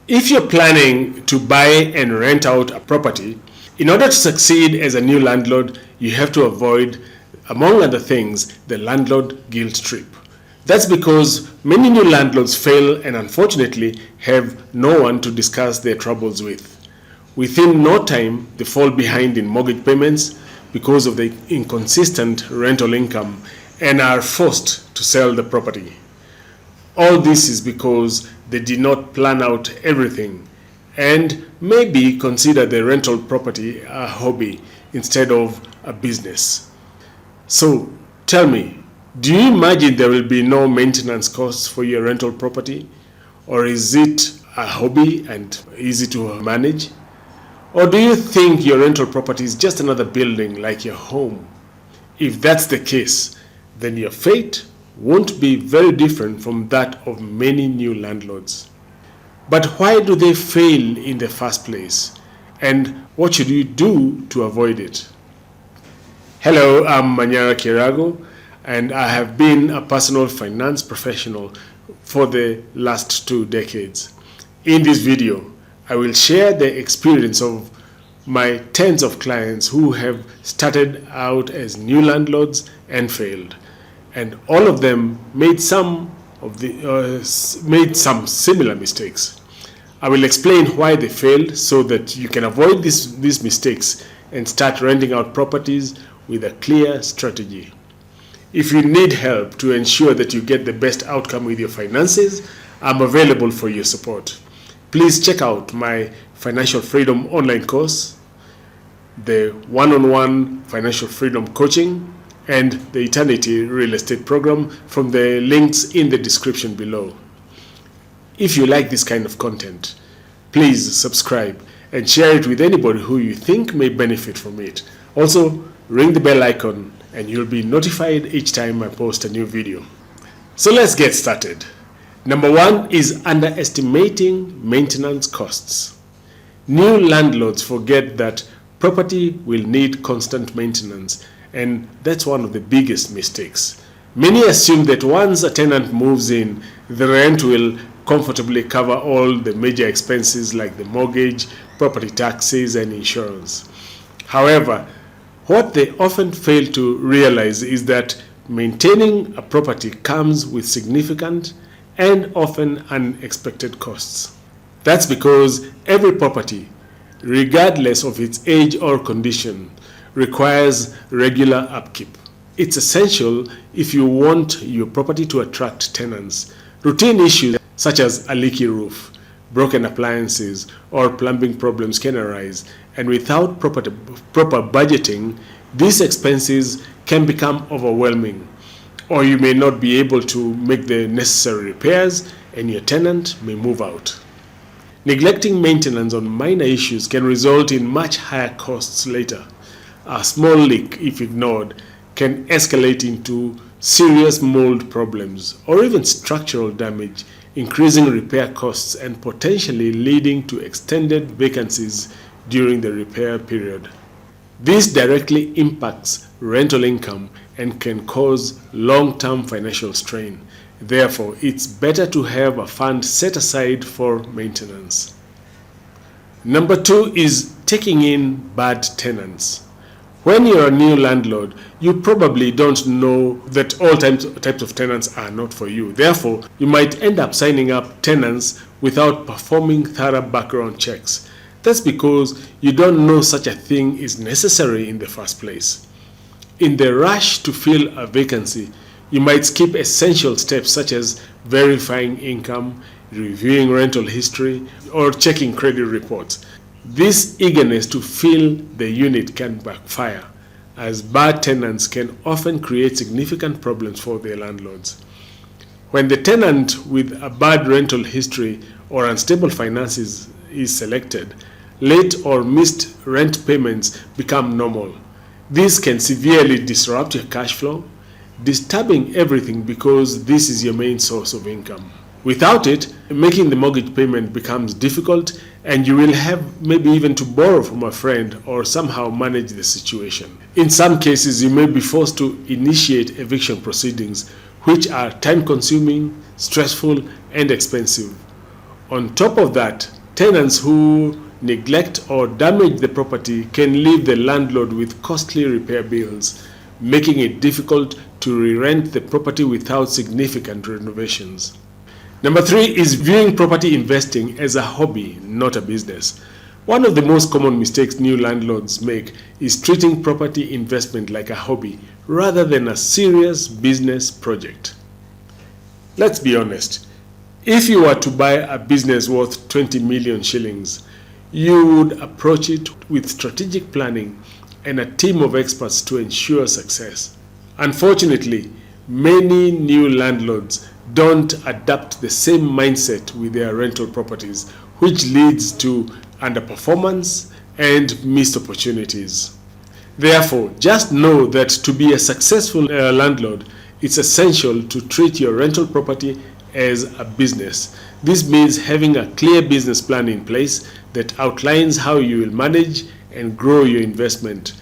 If you're planning to buy and rent out a property, in order to succeed as a new landlord, you have to avoid, among other things, the landlord guilt trip. That's because many new landlords fail and unfortunately have no one to discuss their troubles with. Within no time, they fall behind in mortgage payments because of the inconsistent rental income and are forced to sell the property. All this is because they did not plan out everything and maybe consider the rental property a hobby instead of a business. So tell me, do you imagine there will be no maintenance costs for your rental property? Or is it a hobby and easy to manage? Or do you think your rental property is just another building like your home? If that's the case, then your fate won't be very different from that of many new landlords. But why do they fail in the first place? And what should you do to avoid it? Hello, I'm Manyara Kirago, and I have been a personal finance professional for the last 2 decades. In this video, I will share the experience of my tens of clients who have started out as new landlords and failed. And all of them made some similar mistakes. I will explain why they failed so that you can avoid these mistakes and start renting out properties with a clear strategy. If you need help to ensure that you get the best outcome with your finances, I'm available for your support. Please check out my Financial Freedom online course, the one-on-one financial freedom coaching, and the Eternity Real Estate Program from the links in the description below. If you like this kind of content, please subscribe and share it with anybody who you think may benefit from it. Also, ring the bell icon and you'll be notified each time I post a new video. So let's get started. Number 1 is underestimating maintenance costs. New landlords forget that property will need constant maintenance, and that's one of the biggest mistakes. Many assume that once a tenant moves in, the rent will comfortably cover all the major expenses like the mortgage, property taxes, and insurance. However, what they often fail to realize is that maintaining a property comes with significant and often unexpected costs. That's because every property, regardless of its age or condition, requires regular upkeep. It's essential if you want your property to attract tenants. Routine issues such as a leaky roof, broken appliances, or plumbing problems can arise, and without proper budgeting, these expenses can become overwhelming, or you may not be able to make the necessary repairs and your tenant may move out. Neglecting maintenance on minor issues can result in much higher costs later. A small leak, if ignored, can escalate into serious mold problems or even structural damage, increasing repair costs and potentially leading to extended vacancies during the repair period. This directly impacts rental income and can cause long-term financial strain. Therefore, it's better to have a fund set aside for maintenance. Number 2 is taking in bad tenants. When you're a new landlord, you probably don't know that all types of tenants are not for you. Therefore, you might end up signing up tenants without performing thorough background checks. That's because you don't know such a thing is necessary in the first place. In the rush to fill a vacancy, you might skip essential steps such as verifying income, reviewing rental history, or checking credit reports. This eagerness to fill the unit can backfire, as bad tenants can often create significant problems for their landlords. When the tenant with a bad rental history or unstable finances is selected, late or missed rent payments become normal. This can severely disrupt your cash flow, disturbing everything because this is your main source of income. Without it, making the mortgage payment becomes difficult and you will have maybe even to borrow from a friend or somehow manage the situation. In some cases, you may be forced to initiate eviction proceedings, which are time-consuming, stressful, and expensive. On top of that, Tenants who neglect or damage the property can leave the landlord with costly repair bills, making it difficult to re-rent the property without significant renovations. Number 3 is viewing property investing as a hobby, not a business. One of the most common mistakes new landlords make is treating property investment like a hobby rather than a serious business project. Let's be honest. If you were to buy a business worth 20 million shillings, you would approach it with strategic planning and a team of experts to ensure success. Unfortunately, many new landlords don't adapt the same mindset with their rental properties, which leads to underperformance and missed opportunities. Therefore, just know that to be a successful landlord, it's essential to treat your rental property as a business. This means having a clear business plan in place that outlines how you will manage and grow your investment.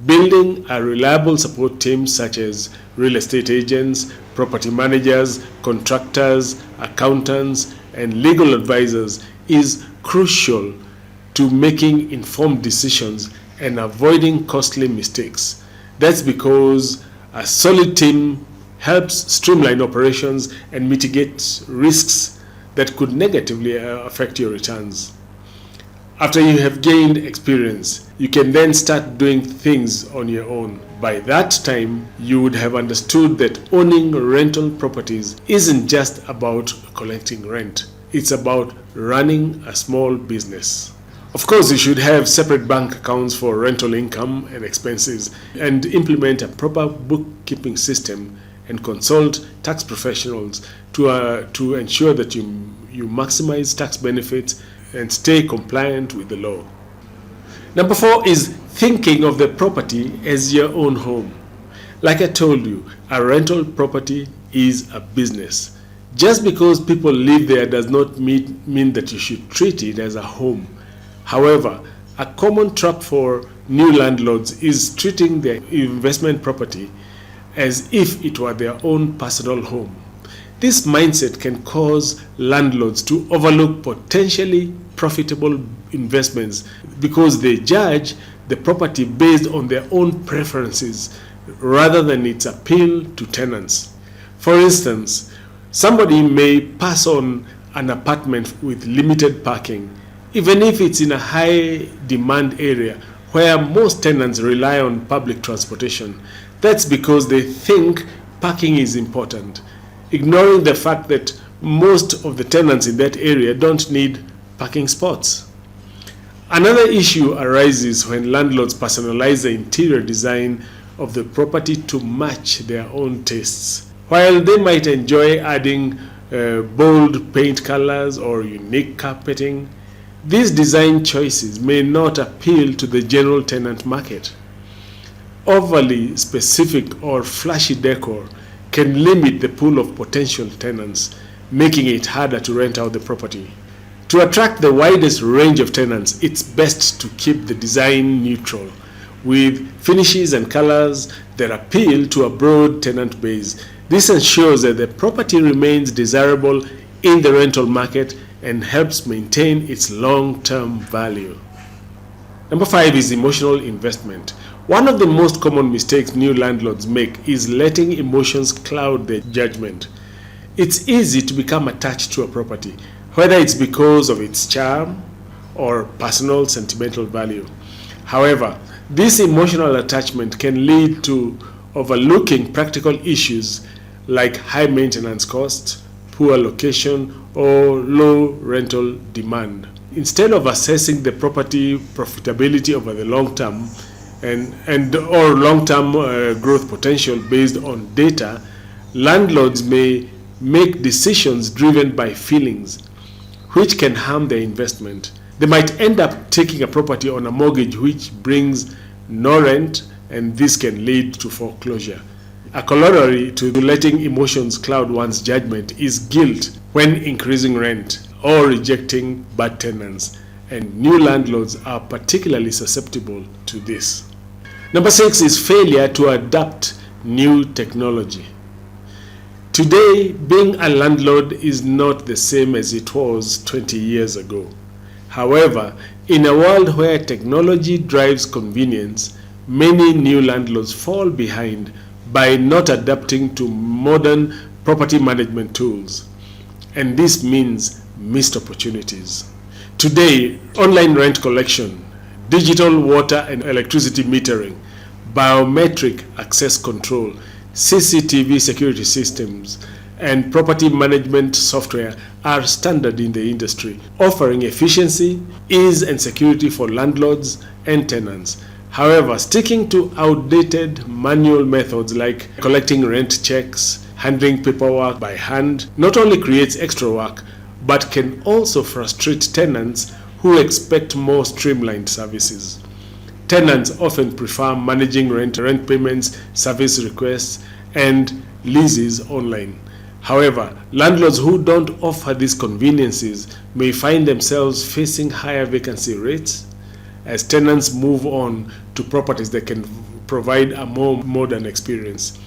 Building a reliable support team such as real estate agents, property managers, contractors, accountants, and legal advisors is crucial to making informed decisions and avoiding costly mistakes. That's because a solid team helps streamline operations and mitigate risks that could negatively affect your returns. After you have gained experience, you can then start doing things on your own. By that time, you would have understood that owning rental properties isn't just about collecting rent. It's about running a small business. Of course, you should have separate bank accounts for rental income and expenses and implement a proper bookkeeping system and consult tax professionals to ensure that you maximize tax benefits and stay compliant with the law. Number 4 is thinking of the property as your own home. Like I told you, a rental property is a business. Just because people live there does not mean that you should treat it as a home. However, a common trap for new landlords is treating their investment property as if it were their own personal home. This mindset can cause landlords to overlook potentially profitable investments because they judge the property based on their own preferences rather than its appeal to tenants. For instance, somebody may pass on an apartment with limited parking, even if it's in a high demand area where most tenants rely on public transportation. That's because they think parking is important, ignoring the fact that most of the tenants in that area don't need parking spots. Another issue arises when landlords personalize the interior design of the property to match their own tastes. While they might enjoy adding bold paint colors or unique carpeting, these design choices may not appeal to the general tenant market. Overly specific or flashy decor can limit the pool of potential tenants, making it harder to rent out the property. To attract the widest range of tenants, it's best to keep the design neutral, with finishes and colors that appeal to a broad tenant base. This ensures that the property remains desirable in the rental market and helps maintain its long-term value. Number 5 is emotional investment. One of the most common mistakes new landlords make is letting emotions cloud their judgment. It's easy to become attached to a property, whether it's because of its charm or personal sentimental value. However, this emotional attachment can lead to overlooking practical issues like high maintenance costs, poor location, or low rental demand. Instead of assessing the property profitability over the long term or long-term growth potential based on data, landlords may make decisions driven by feelings, which can harm their investment. They might end up taking a property on a mortgage which brings no rent, and this can lead to foreclosure. A corollary to letting emotions cloud one's judgment is guilt when increasing rent or rejecting bad tenants, and new landlords are particularly susceptible to this. Number 6 is failure to adapt new technology. Today, being a landlord is not the same as it was 20 years ago. However, in a world where technology drives convenience, many new landlords fall behind by not adapting to modern property management tools. And this means missed opportunities. Today, online rent collection, digital water and electricity metering, biometric access control, CCTV security systems, and property management software are standard in the industry, offering efficiency, ease, and security for landlords and tenants. However, sticking to outdated manual methods like collecting rent checks, handling paperwork by hand, not only creates extra work, but can also frustrate tenants who expect more streamlined services. Tenants often prefer managing rent payments, service requests, and leases online. However, landlords who don't offer these conveniences may find themselves facing higher vacancy rates as tenants move on to properties that can provide a more modern experience.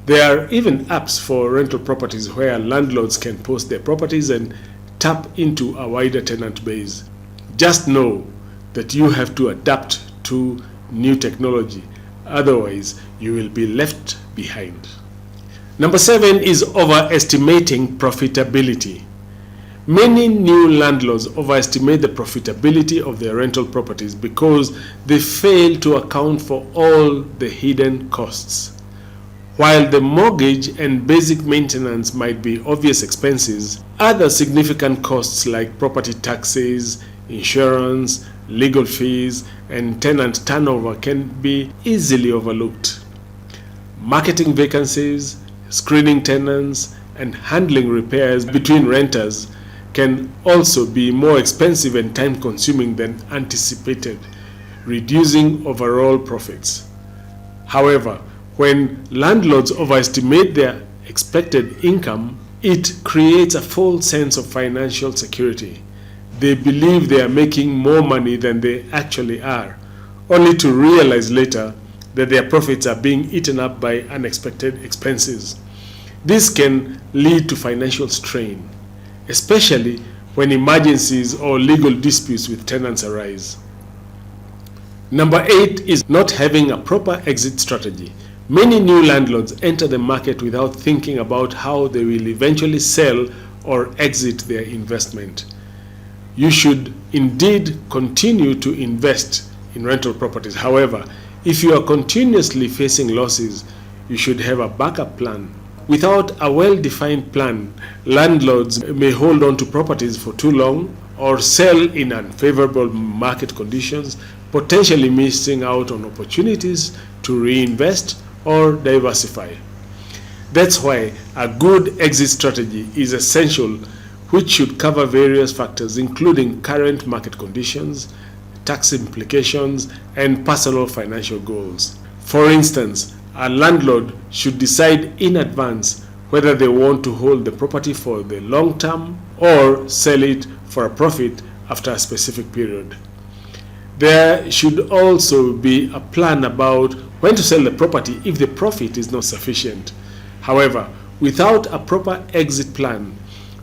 There are even apps for rental properties where landlords can post their properties and tap into a wider tenant base. Just know that you have to adapt to new technology, otherwise you will be left behind. Number 7 is overestimating profitability. Many new landlords overestimate the profitability of their rental properties because they fail to account for all the hidden costs. While the mortgage and basic maintenance might be obvious expenses, other significant costs like property taxes, insurance, legal fees, and tenant turnover can be easily overlooked. Marketing vacancies, screening tenants, and handling repairs between renters can also be more expensive and time-consuming than anticipated, reducing overall profits. However, when landlords overestimate their expected income, it creates a false sense of financial security. They believe they are making more money than they actually are, only to realize later that their profits are being eaten up by unexpected expenses. This can lead to financial strain, especially when emergencies or legal disputes with tenants arise. Number 8 is not having a proper exit strategy. Many new landlords enter the market without thinking about how they will eventually sell or exit their investment. You should indeed continue to invest in rental properties. However, if you are continuously facing losses, you should have a backup plan. Without a well-defined plan, landlords may hold on to properties for too long or sell in unfavorable market conditions, potentially missing out on opportunities to reinvest or diversify. That's why a good exit strategy is essential, which should cover various factors including current market conditions, tax implications, and personal financial goals. For instance, a landlord should decide in advance whether they want to hold the property for the long term or sell it for a profit after a specific period. There should also be a plan about when to sell the property if the profit is not sufficient. However, without a proper exit plan,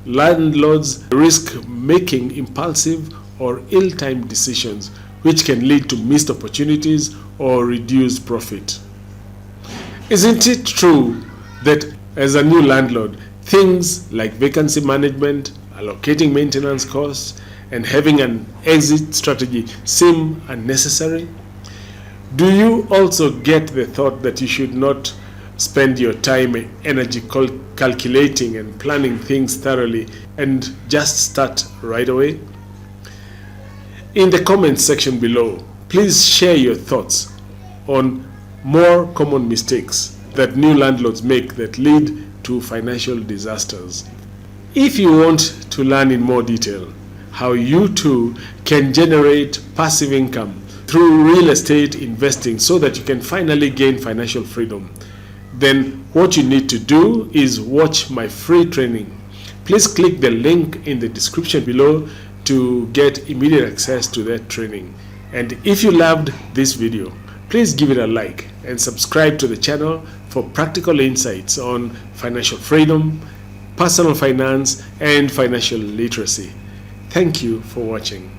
landlords risk making impulsive or ill-timed decisions which can lead to missed opportunities or reduced profit. Isn't it true that as a new landlord, things like vacancy management, allocating maintenance costs, and having an exit strategy seem unnecessary? Do you also get the thought that you should not spend your time and energy calculating and planning things thoroughly and just start right away? In the comments section below, please share your thoughts on more common mistakes that new landlords make that lead to financial disasters. If you want to learn in more detail how you too can generate passive income through real estate investing so that you can finally gain financial freedom, then what you need to do is watch my free training. Please click the link in the description below to get immediate access to that training. And if you loved this video, please give it a like and subscribe to the channel for practical insights on financial freedom, personal finance, and financial literacy. Thank you for watching.